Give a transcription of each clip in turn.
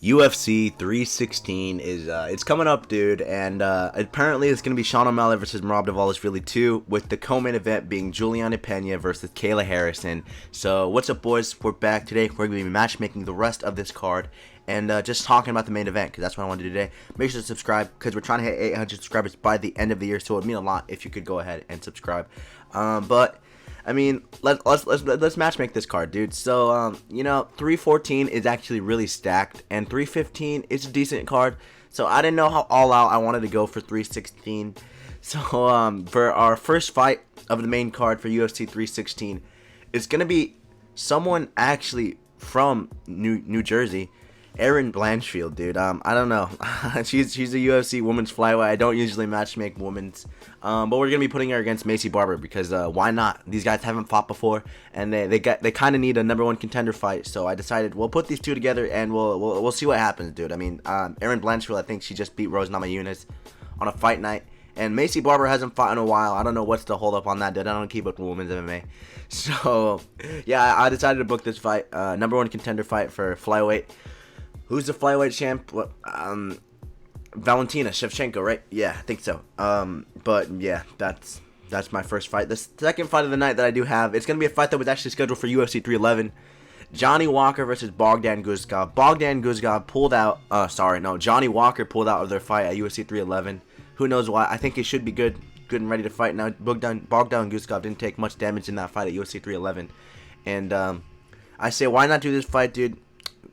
UFC 316 is it's coming up, dude, and apparently it's gonna be Sean O'Malley versus Merab Dvalishvili 2, with the co-main event being Juliana Pena versus Kayla Harrison. So what's up, boys? We're back today. We're gonna be matchmaking the rest of this card and just talking about the main event, because that's what I want to do today. Make sure to subscribe, because we're trying to hit 800 subscribers by the end of the year, so it would mean a lot if you could go ahead and subscribe. But I mean, let's matchmake this card, dude. So, 314 is actually really stacked, and 315 is a decent card. So I didn't know how all out I wanted to go for 316. So, for our first fight of the main card for UFC 316, it's gonna be someone actually from New Jersey. Erin Blanchfield, dude. I don't know. she's a UFC women's flyweight. I don't usually matchmake women's, but we're gonna be putting her against Macy Barber because why not? These guys haven't fought before, and they kind of need a #1 contender fight. So I decided we'll put these two together and we'll see what happens, dude. I mean, Erin Blanchfield, I think she just beat Rose Namajunas on a fight night, and Macy Barber hasn't fought in a while. I don't know what's the hold up on that, dude. I don't keep up with women's MMA. So yeah, I decided to book this fight, #1 contender fight for flyweight. Who's the flyweight champ? Valentina Shevchenko, right? Yeah, I think so. But yeah, that's my first fight. The second fight of the night that I do have, it's gonna be a fight that was actually scheduled for UFC 311. Johnny Walker versus Bogdan Guzgov. Bogdan Guzgov pulled out. Johnny Walker pulled out of their fight at UFC 311. Who knows why? I think he should be good and ready to fight now. Bogdan Guzgov didn't take much damage in that fight at UFC 311, and I say, why not do this fight, dude?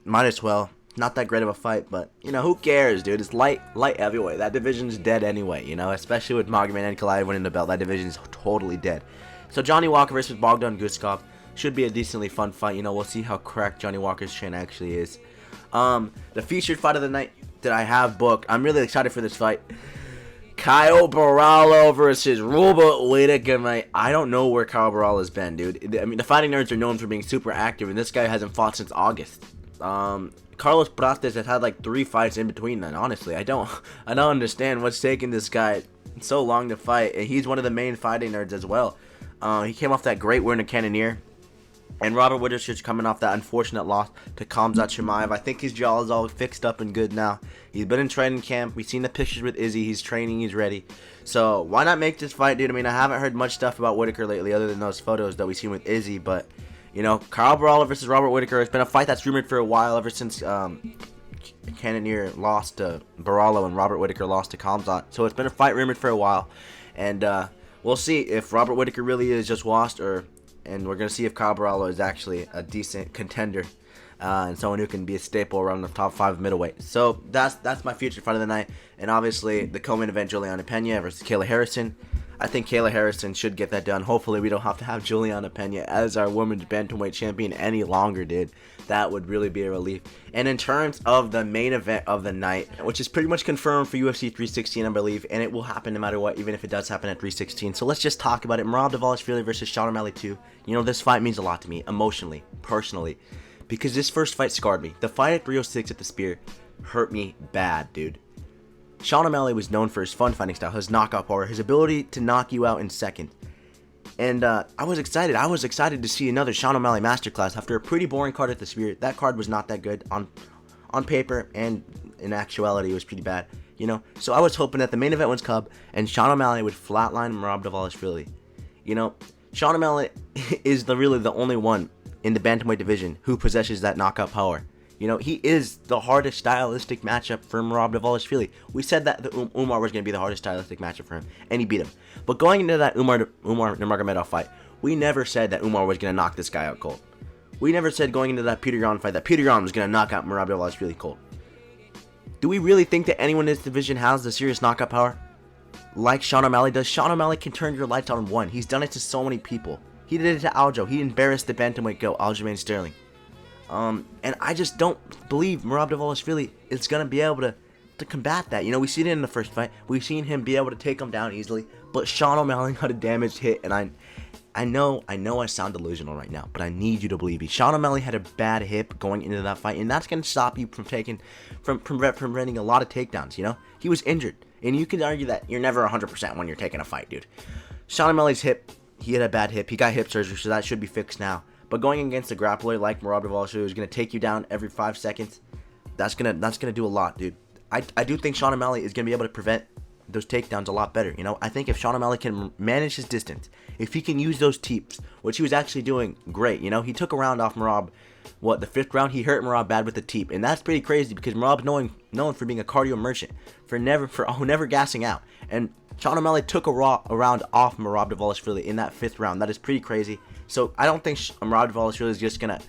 Might as well. Not that great of a fight, but who cares, dude? It's light heavyweight. That division's dead anyway, especially with Magomed Ankalaev winning the belt. That division's totally dead. So Johnny Walker versus Bogdan Guzgov should be a decently fun fight. We'll see how cracked Johnny Walker's chin actually is. The featured fight of the night that I have booked, I'm really excited for this fight. Kyle Barallo versus Robert Whittaker, mate. I don't know where Kyle Barallo's been, dude. I mean, the fighting nerds are known for being super active, and this guy hasn't fought since August. Carlos Prates has had like 3 fights in between then. Honestly, I don't understand what's taking this guy so long to fight. And he's one of the main fighting nerds as well. He came off that great win to Cannonier, and Robert Whittaker's coming off that unfortunate loss to Khamzat Chimaev. I think his jaw is all fixed up and good now. He's been in training camp. We've seen the pictures with Izzy. He's training. He's ready. So why not make this fight, dude? I mean, I haven't heard much stuff about Whittaker lately other than those photos that we've seen with Izzy, but Kyle Barallo versus Robert Whittaker has been a fight that's rumored for a while, ever since Cannonier lost to Barallo and Robert Whittaker lost to Khamzat. So it's been a fight rumored for a while, and we'll see if Robert Whittaker really is just washed, and we're gonna see if Kyle Barallo is actually a decent contender and someone who can be a staple around the top 5 middleweight. So that's my future fight of the night, and obviously the co-main event, Juliana Pena versus Kayla Harrison. I think Kayla Harrison should get that done. Hopefully we don't have to have Juliana Pena as our women's bantamweight champion any longer, dude. That would really be a relief. And in terms of the main event of the night, which is pretty much confirmed for UFC 316, I believe, and it will happen no matter what, even if it does happen at 316. So let's just talk about it. Merab Dvalishvili versus Sean O'Malley 2. This fight means a lot to me, emotionally, personally, because this first fight scarred me. The fight at 306 at the Spear hurt me bad, dude. Sean O'Malley was known for his fun fighting style, his knockout power, his ability to knock you out in seconds. And I was excited. I was excited to see another Sean O'Malley masterclass after a pretty boring card at the Spear. That card was not that good on paper, and in actuality it was pretty bad. So I was hoping that the main event was Cub and Sean O'Malley would flatline Merab Dvalishvili. Sean O'Malley is really the only one in the bantamweight division who possesses that knockout power. He is the hardest stylistic matchup for Merab Dvalishvili. We said that Umar was going to be the hardest stylistic matchup for him, and he beat him. But going into that Umar Nurmagomedov fight, we never said that Umar was going to knock this guy out cold. We never said going into that Peter Yan fight that Peter Yan was going to knock out Merab Dvalishvili cold. Do we really think that anyone in this division has the serious knockout power like Sean O'Malley does? Sean O'Malley can turn your lights out in one. He's done it to so many people. He did it to Aljo. He embarrassed the bantamweight goat, Aljamain Sterling. And I just don't believe Merab Dvalishvili is going to be able to combat that. We seen it in the first fight. We've seen him be able to take him down easily. But Sean O'Malley got a damaged hit, and I know I sound delusional right now, but I need you to believe me. Sean O'Malley had a bad hip going into that fight, and that's going to stop you from preventing a lot of takedowns, He was injured, and you can argue that you're never 100% when you're taking a fight, dude. Sean O'Malley's hip, he had a bad hip. He got hip surgery, so that should be fixed now. But going against a grappler like Merab Dvalishvili, who's going to take you down every 5 seconds, that's gonna do a lot, dude. I do think Sean O'Malley is gonna be able to prevent those takedowns a lot better. I think if Sean O'Malley can manage his distance, if he can use those teeps, which he was actually doing great. He took a round off Merab. The 5th round, he hurt Merab bad with the teep, and that's pretty crazy because Merab's known for being a cardio merchant, for never gassing out. And Sean O'Malley took a round off Merab Dvalishvili in that 5th round. That is pretty crazy. So I don't think Merab Dvalishvili is just gonna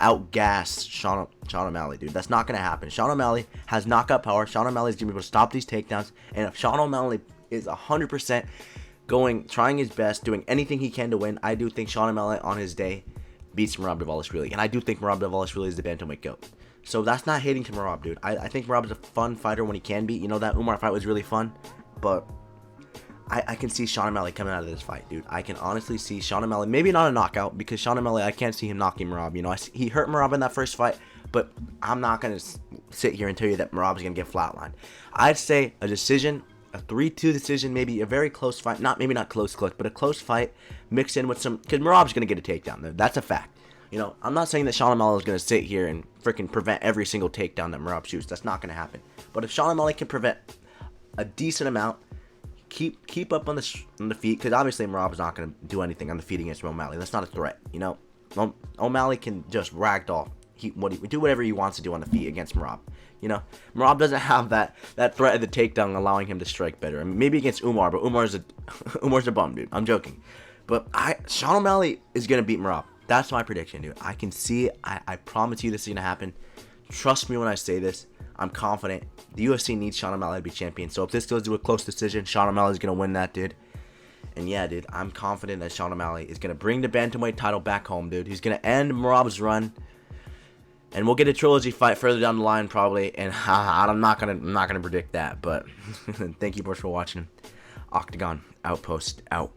outgas Sean O'Malley, dude. That's not gonna happen. Sean O'Malley has knockout power. Sean O'Malley is gonna be able to stop these takedowns, and if Sean O'Malley is 100% trying his best, doing anything he can to win, I do think Sean O'Malley on his day beats Merab Dvalishvili, and I do think Merab Dvalishvili is the bantamweight GOAT. So that's not hating to Merab, dude. I think Merab is a fun fighter when he can be. That Umar fight was really fun, but I can see Sean O'Malley coming out of this fight, dude. I can honestly see Sean O'Malley, maybe not a knockout, because Sean O'Malley, I can't see him knocking Merab. He hurt Merab in that first fight, but I'm not going to sit here and tell you that Merab's going to get flatlined. I'd say a decision, a 3-2 decision, maybe a very close fight, maybe not close, but a close fight mixed in with some, because Merab's going to get a takedown. That's a fact. I'm not saying that Sean O'Malley is going to sit here and freaking prevent every single takedown that Merab shoots. That's not going to happen. But if Sean O'Malley can prevent a decent amount, keep up on the feet, because obviously Merab is not going to do anything on the feet against O'Malley. That's not a threat. O'Malley can just ragdoll. Do whatever he wants to do on the feet against Merab. Merab doesn't have that threat of the takedown allowing him to strike better. I mean, maybe against Umar, but Umar's a bum, dude. I'm joking. But Sean O'Malley is going to beat Merab. That's my prediction, dude. I can see it. I promise you this is going to happen. Trust me when I say this. I'm confident. The UFC needs Sean O'Malley to be champion. So if this goes to a close decision, Sean O'Malley is going to win that, dude. And yeah, dude, I'm confident that Sean O'Malley is going to bring the bantamweight title back home, dude. He's going to end Merab's run. And we'll get a trilogy fight further down the line, probably. And I'm not gonna predict that. But thank you boys for watching. Octagon Outpost out.